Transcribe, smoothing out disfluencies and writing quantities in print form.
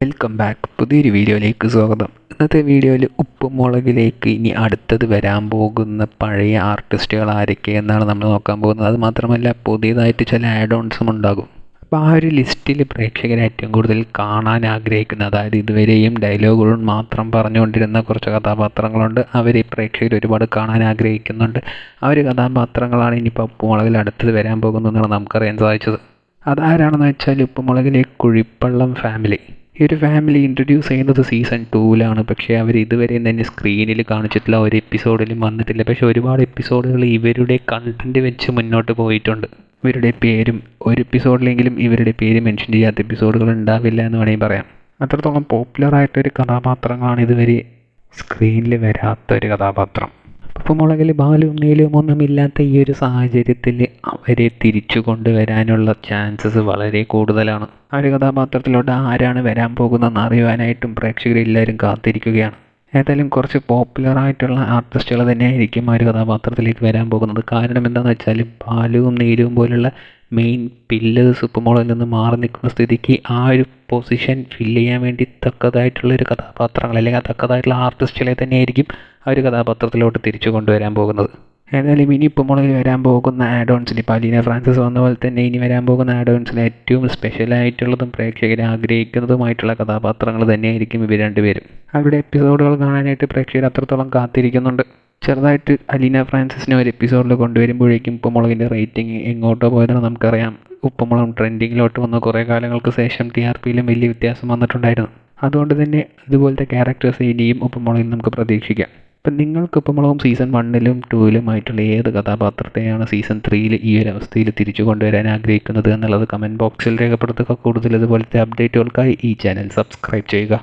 Welcome back. പുതിയൊരു വീഡിയോയിലേക്ക് സ്വാഗതം. ഇന്നത്തെ വീഡിയോയിൽ ഉപ്പും മുളകിലേക്ക് ഇനി അടുത്തത് വരാൻ പോകുന്ന പഴയ ആർട്ടിസ്റ്റുകൾ ആരൊക്കെയെന്നാണ് നമ്മൾ നോക്കാൻ പോകുന്നത്. അത് മാത്രമല്ല പുതിയതായിട്ട് ചില ആഡ് ഓൺസും ഉണ്ടാകും. അപ്പോൾ ആ ഒരു ലിസ്റ്റിൽ പ്രേക്ഷകർ ഏറ്റവും കൂടുതൽ കാണാൻ ആഗ്രഹിക്കുന്ന, അതായത് ഇതുവരെയും ഡയലോഗുകൾ മാത്രം പറഞ്ഞുകൊണ്ടിരുന്ന കുറച്ച് കഥാപാത്രങ്ങളുണ്ട്. അവർ പ്രേക്ഷകർ ഒരുപാട് കാണാൻ ആഗ്രഹിക്കുന്നുണ്ട്. ആ ഒരു കഥാപാത്രങ്ങളാണ് ഇനിയിപ്പോൾ ഉപ്പുമുളകിൽ അടുത്തത് വരാൻ പോകുന്നതെന്നാണ് നമുക്കറിയാൻ സാധിച്ചത്. അതാരാണെന്ന് വെച്ചാൽ ഉപ്പുമുളകിലെ കുഴിപ്പള്ളം ഫാമിലി. ഈ ഒരു ഫാമിലി ഇൻട്രൊഡ്യൂസ് ചെയ്യുന്നത് സീസൺ 2-ലാണ്. പക്ഷേ അവർ ഇതുവരെ തന്നെ സ്ക്രീനിൽ കാണിച്ചിട്ടില്ല, ഒരു എപ്പിസോഡിലും വന്നിട്ടില്ല. പക്ഷേ ഒരുപാട് എപ്പിസോഡുകൾ ഇവരുടെ കണ്ടൻറ്റ് വെച്ച് മുന്നോട്ട് പോയിട്ടുണ്ട്. ഇവരുടെ പേരും ഒരു എപ്പിസോഡിലെങ്കിലും ഇവരുടെ പേര് മെൻഷൻ ചെയ്യാത്ത എപ്പിസോഡുകൾ ഉണ്ടാവില്ല എന്ന് വേണമെങ്കിൽ പറയാം. അത്രത്തോളം പോപ്പുലറായിട്ടൊരു കഥാപാത്രങ്ങളാണ് ഇതുവരെ സ്ക്രീനിൽ വരാത്ത ഒരു കഥാപാത്രം. ഉപ്പുമുളകിൽ ബാലുവും നീലവും ഒന്നുമില്ലാത്ത ഈ ഒരു സാഹചര്യത്തിൽ അവരെ തിരിച്ചു കൊണ്ടുവരാനുള്ള ചാൻസസ് വളരെ കൂടുതലാണ്. ആ ഒരു കഥാപാത്രത്തിലോട്ട് ആരാണ് വരാൻ പോകുന്നതെന്ന് അറിയുവാനായിട്ടും പ്രേക്ഷകരെല്ലാവരും കാത്തിരിക്കുകയാണ്. ഏതായാലും കുറച്ച് പോപ്പുലറായിട്ടുള്ള ആർട്ടിസ്റ്റുകൾ തന്നെയായിരിക്കും ആ ഒരു കഥാപാത്രത്തിലേക്ക് വരാൻ പോകുന്നത്. കാരണം എന്താണെന്ന് വെച്ചാൽ ബാലുവും നീലവും പോലുള്ള മെയിൻ പില്ലേഴ്സ് ഉപ്പുമുളകിൽ നിന്ന് മാറി നിൽക്കുന്ന സ്ഥിതിക്ക് ആ ഒരു പൊസിഷൻ ഫില്ല് ചെയ്യാൻ വേണ്ടി തക്കതായിട്ടുള്ളൊരു കഥാപാത്രങ്ങൾ അല്ലെങ്കിൽ തക്കതായിട്ടുള്ള ആർട്ടിസ്റ്റുകളെ തന്നെയായിരിക്കും ആ ഒരു കഥാപാത്രത്തിലോട്ട് തിരിച്ചു കൊണ്ടുവരാൻ പോകുന്നത്. ഏതായാലും ഇനി ഉപ്പുമുളകിൽ വരാൻ പോകുന്ന ആഡ് ഓൺസിൽ ഇപ്പോൾ അലീന ഫ്രാൻസിസ് വന്ന പോലെ തന്നെ ഇനി വരാൻ പോകുന്ന ആഡ് ഓൺസിൽ ഏറ്റവും സ്പെഷ്യലായിട്ടുള്ളതും പ്രേക്ഷകരെ ആഗ്രഹിക്കുന്നതുമായിട്ടുള്ള കഥാപാത്രങ്ങൾ തന്നെയായിരിക്കും ഇവർ രണ്ടുപേരും. അവരുടെ എപ്പിസോഡുകൾ കാണാനായിട്ട് പ്രേക്ഷകർ അത്രത്തോളം കാത്തിരിക്കുന്നുണ്ട്. ചെറുതായിട്ട് അലീന ഫ്രാൻസിസിനെ ഒരു എപ്പിസോഡിൽ കൊണ്ടുവരുമ്പോഴേക്കും ഉപ്പുമുളകിൻ്റെ റേറ്റിംഗ് എങ്ങോട്ടോ പോയതെന്ന് നമുക്കറിയാം. ഉപ്പുമുളകും ട്രെൻഡിങ്ങിലോട്ട് വന്ന കുറേ കാലങ്ങൾക്ക് ശേഷം TRPയിലും വലിയ വ്യത്യാസം വന്നിട്ടുണ്ടായിരുന്നു. അതുകൊണ്ട് തന്നെ ഇതുപോലത്തെ ക്യാരക്ടേഴ്സ് ഇനിയും ഉപ്പുമുളകിൽ നമുക്ക് പ്രതീക്ഷിക്കാം. അപ്പം നിങ്ങൾക്ക് ഉപ്പുമുളകും സീസൺ 1-ലും 2-ലുമായിട്ടുള്ള ഏത് കഥാപാത്രത്തെയാണ് സീസൺ 3-ൽ ഈ ഒരു അവസ്ഥയിൽ തിരിച്ചു കൊണ്ടുവരാൻ ആഗ്രഹിക്കുന്നത് എന്നുള്ളത് കമൻറ്റ് ബോക്സിൽ രേഖപ്പെടുത്തുക. കൂടുതൽ ഇതുപോലത്തെ അപ്ഡേറ്റുകൾക്കായി ഈ ചാനൽ സബ്സ്ക്രൈബ് ചെയ്യുക.